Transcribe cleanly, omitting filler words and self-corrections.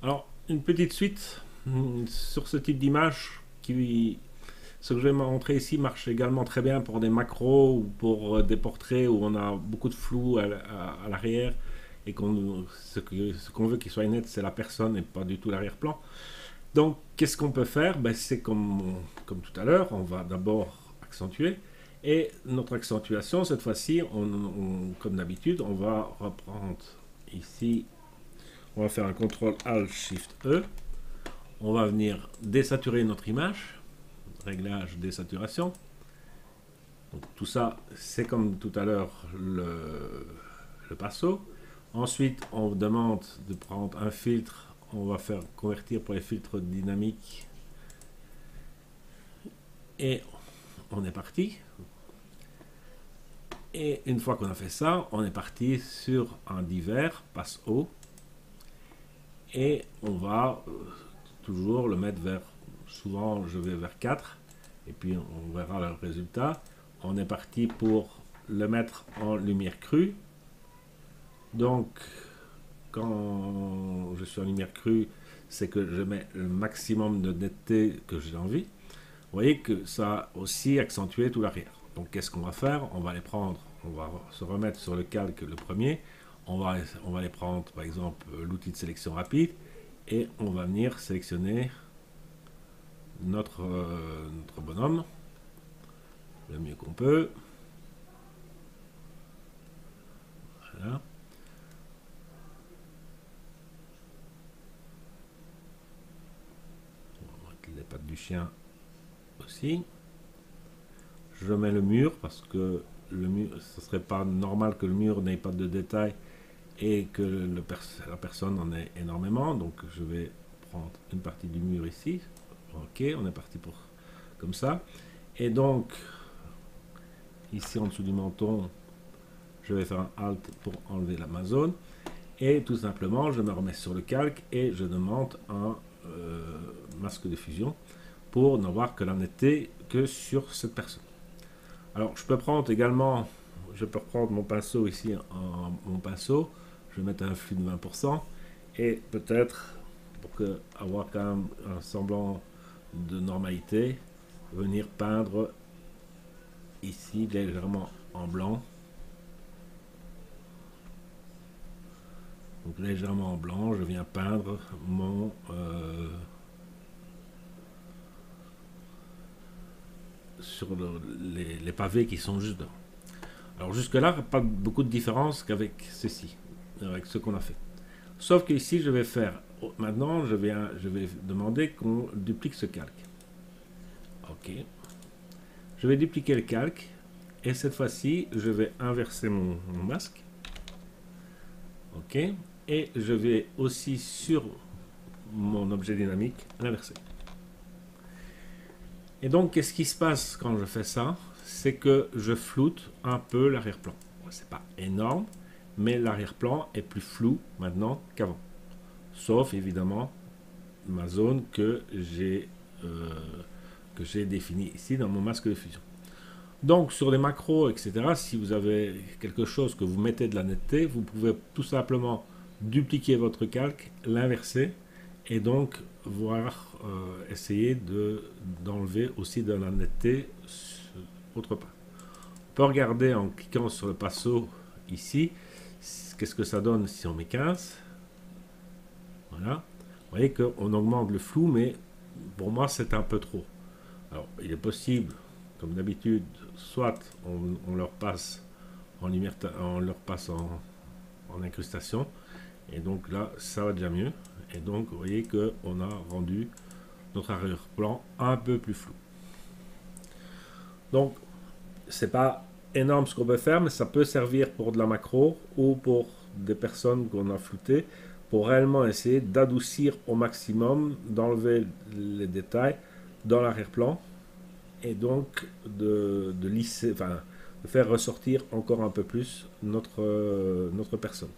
Alors, une petite suite sur ce type d'image qui, ce que je vais montrer ici marche également très bien pour des macros ou pour des portraits où on a beaucoup de flou à l'arrière et ce qu'on veut qu'il soit net, c'est la personne et pas du tout l'arrière-plan. Donc, qu'est-ce qu'on peut faire? C'est comme tout à l'heure, on va d'abord accentuer. Et notre accentuation, cette fois-ci, comme d'habitude, on va reprendre ici, on va faire un CTRL ALT SHIFT E. On va venir désaturer notre image, réglage désaturation. Donc, tout ça, c'est comme tout à l'heure le pinceau. Ensuite, on demande de prendre un filtre. On va faire convertir pour les filtres dynamiques. Et on est parti. Et une fois qu'on a fait ça, on est parti sur un divers, passe haut. Et on va toujours le mettre vers, souvent je vais vers 4. Et puis on verra le résultat. On est parti pour le mettre en lumière crue. Donc, quand je suis en lumière crue, c'est que je mets le maximum de netteté que j'ai envie. Vous voyez que ça a aussi accentué tout l'arrière. Donc, qu'est-ce qu'on va faire? On va les prendre, on va se remettre sur le calque le premier. On va les prendre, par exemple, l'outil de sélection rapide. Et on va venir sélectionner notre bonhomme le mieux qu'on peut. Voilà. On va mettre les pattes du chien aussi. Je mets le mur parce que le mur, ce serait pas normal que le mur n'ait pas de détails et que la personne en ait énormément. Donc je vais prendre une partie du mur ici. Ok, on est parti pour comme ça. Et donc ici en dessous du menton, je vais faire un Alt pour enlever l'Amazon. Et tout simplement, je me remets sur le calque et je demande un masque de fusion pour n'avoir que la netteté que sur cette personne. Alors, je peux prendre également, je peux reprendre mon pinceau ici, mon pinceau, je vais mettre un flux de 20% et peut-être, pour avoir quand même un semblant de normalité, venir peindre ici légèrement en blanc. Donc légèrement en blanc, je viens peindre mon sur les pavés qui sont juste devant. Alors jusque là, pas beaucoup de différence qu'avec ceci, avec ce qu'on a fait. Sauf qu'ici, je vais faire, maintenant, je vais demander qu'on duplique ce calque. Ok. Je vais dupliquer le calque et cette fois-ci, je vais inverser mon masque. Ok. Et je vais aussi sur mon objet dynamique l'inverser. Et donc, qu'est-ce qui se passe quand je fais ça? C'est que je floute un peu l'arrière-plan. C'est pas énorme, mais l'arrière-plan est plus flou maintenant qu'avant. Sauf évidemment ma zone que j'ai définie ici dans mon masque de fusion. Donc sur les macros, etc., si vous avez quelque chose que vous mettez de la netteté, vous pouvez tout simplement dupliquer votre calque, l'inverser, et donc essayer d'enlever aussi de la netteté autre part. On peut regarder en cliquant sur le pinceau ici, qu'est-ce que ça donne si on met 15. Voilà. Vous voyez qu'on augmente le flou, mais pour moi c'est un peu trop. Alors il est possible, comme d'habitude, soit on leur passe en lumière, on leur passe en incrustation, et donc là ça va déjà mieux. Et donc vous voyez qu'on a rendu notre arrière-plan un peu plus flou. Donc c'est pas énorme ce qu'on peut faire, mais ça peut servir pour de la macro ou pour des personnes qu'on a floutées, pour réellement essayer d'adoucir au maximum, d'enlever les détails dans l'arrière-plan et donc de lisser, enfin de faire ressortir encore un peu plus notre personne.